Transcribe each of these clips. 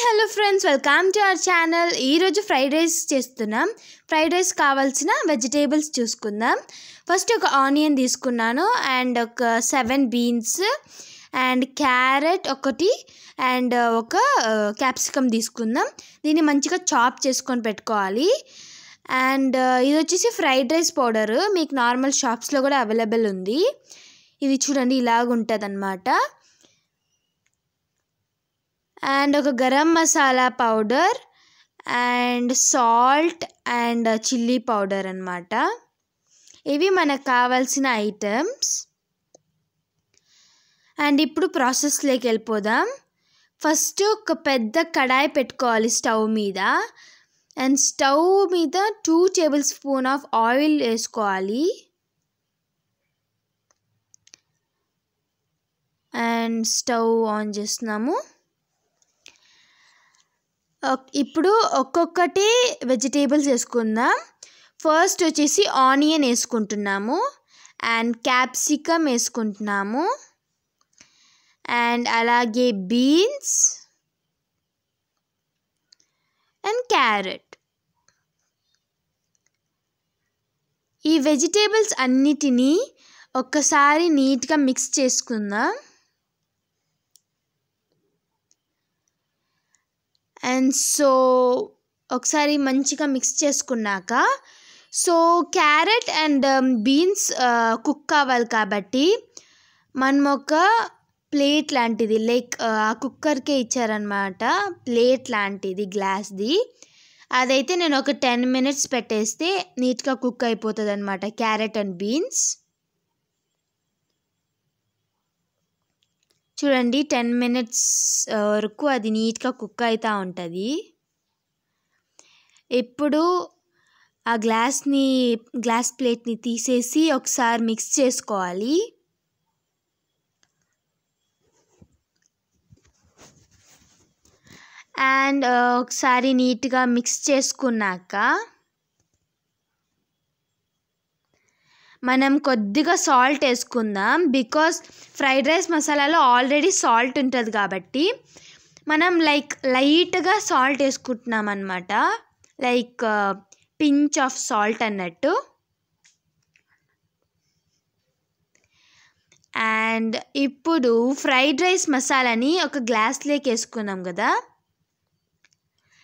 Hello friends, welcome to our channel. ఈరోజు fried rice చేస్తున్నాం. Fried rice కావాల్సిన vegetables చూసుకుందాం. ఫస్ట్ ఒక ఆనియన్ తీసుకున్నాను అండ్ ఒక 7 బీన్స్ అండ్ క్యారెట్ ఒకటి అండ్ ఒక క్యాప్సికమ్ తీసుకుందాం. దీన్ని మంచిగా చాప్ చేసుకొని పెట్టుకోవాలి. అండ్ ఇది వచ్చేసి ఫ్రైడ్ రైస్ పౌడర్, మీకు నార్మల్ షాప్స్లో కూడా అవైలబుల్ ఉంది. ఇది చూడండి, ఇలాగ ఉంటుంది అన్నమాట. అండ్ ఒక garam masala powder and salt and chilli powder అన్నమాట. ఇవి మనకు కావాల్సిన ఐటమ్స్. అండ్ ఇప్పుడు ప్రాసెస్లోకి వెళ్ళిపోదాం. ఫస్ట్ ఒక పెద్ద కడాయి పెట్టుకోవాలి స్టవ్ మీద. అండ్ స్టవ్ మీద 2 టేబుల్ స్పూన్ ఆఫ్ ఆయిల్ వేసుకోవాలి. అండ్ స్టవ్ ఆన్ చేస్తున్నాము. ఇప్పుడు ఒక్కొక్కటి వెజిటేబుల్స్ వేసుకుందాం. ఫస్ట్ వచ్చేసి ఆనియన్ వేసుకుంటున్నాము అండ్ క్యాప్సికమ్ వేసుకుంటున్నాము అండ్ అలాగే బీన్స్ అండ్ క్యారెట్. ఈ వెజిటేబుల్స్ అన్నిటినీ ఒక్కసారి నీట్గా మిక్స్ చేసుకుందాం. అండ్ సో ఒకసారి మంచిగా మిక్స్ చేసుకున్నాక, so carrot and beans cook కావాలి కాబట్టి మనం ఒక ప్లేట్ లాంటిది, లైక్ ఆ కుక్కర్కే ఇచ్చారనమాట, ప్లేట్ లాంటిది గ్లాస్ది, అదైతే నేను ఒక 10 minutes పెట్టేస్తే నీట్గా కుక్ అయిపోతుంది అనమాట క్యారెట్ అండ్ బీన్స్. చూడండి, 10 minutes వరకు అది నీట్గా కుక్ అవుతూ ఉంటుంది. ఇప్పుడు ఆ గ్లాస్ ప్లేట్ని తీసేసి ఒకసారి మిక్స్ చేసుకోవాలి. అండ్ ఒకసారి నీట్గా మిక్స్ చేసుకున్నాక మనం కొద్దిగా సాల్ట్ వేసుకుందాం. బికాస్ ఫ్రైడ్ రైస్ మసాలాలో ఆల్రెడీ సాల్ట్ ఉంటుంది కాబట్టి మనం లైట్గా సాల్ట్ వేసుకుంటున్నాం అన్నమాట, లైక్ పించ్ ఆఫ్ సాల్ట్ అన్నట్టు. అండ్ ఇప్పుడు ఫ్రైడ్ రైస్ మసాలాని ఒక గ్లాస్లోకి వేసుకున్నాం కదా.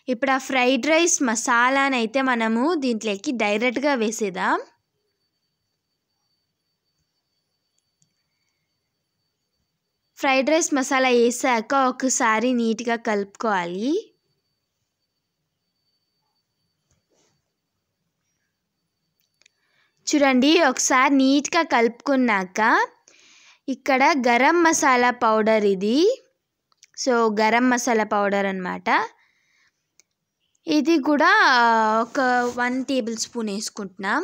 ఇప్పుడు ఆ ఫ్రైడ్ రైస్ మసాలాని అయితే మనము దీంట్లోకి డైరెక్ట్గా వేసేద్దాం. ఫ్రైడ్ రైస్ మసాలా వేసాక ఒకసారి నీట్గా కలుపుకోవాలి. చూడండి, ఒకసారి నీట్గా కలుపుకున్నాక ఇక్కడ గరం మసాలా పౌడర్, ఇది సో గరం మసాలా పౌడర్ అన్నమాట. ఇది కూడా ఒక 1 టేబుల్ స్పూన్ వేసుకుంటున్నాం.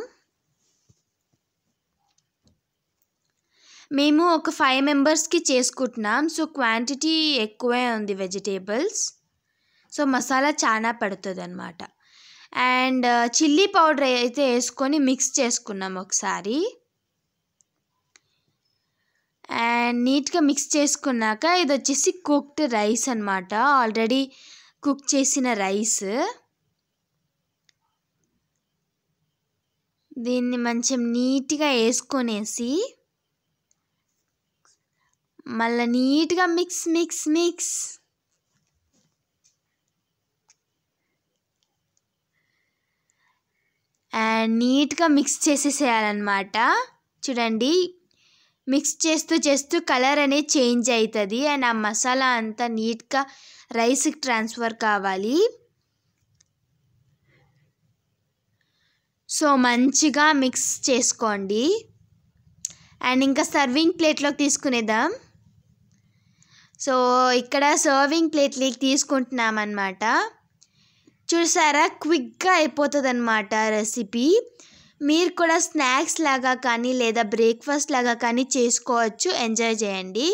మేము ఒక 5 మెంబర్స్కి చేసుకుంటున్నాం, సో క్వాంటిటీ ఎక్కువే ఉంది వెజిటేబుల్స్, సో మసాలా చాలా పడుతుంది అన్నమాట. అండ్ చిల్లీ పౌడర్ అయితే వేసుకొని మిక్స్ చేసుకున్నాం ఒకసారి. అండ్ నీట్గా మిక్స్ చేసుకున్నాక ఇది వచ్చేసి కుక్డ్ రైస్ అన్నమాట, ఆల్రెడీ కుక్ చేసిన రైస్. దీన్ని మంచిగా నీట్గా వేసుకొనేసి మళ్ళీ నీట్గా మిక్స్ మిక్స్ మిక్స్ అండ్ నీట్గా మిక్స్ చేసేసేయాలన్నమాట. చూడండి, మిక్స్ చేస్తూ చేస్తూ కలర్ అనేది చేంజ్ అవుతుంది అండ్ ఆ మసాలా అంతా నీట్గా రైస్కి ట్రాన్స్ఫర్ కావాలి. సో మంచిగా మిక్స్ చేసుకోండి. అండ్ ఇంకా సర్వింగ్ ప్లేట్లోకి తీసుకునేద్దాం. సో ఇక్కడ సర్వింగ్ ప్లేట్లోకి తీసుకుంటున్నాం అన్నమాట. చూసారా, క్విక్గా అయిపోతుంది అన్నమాట రెసిపీ. మీరు కూడా స్నాక్స్ లాగా కానీ లేదా బ్రేక్ఫాస్ట్ లాగా కానీ చేసుకోవచ్చు, ఎంజాయ్ చేయండి.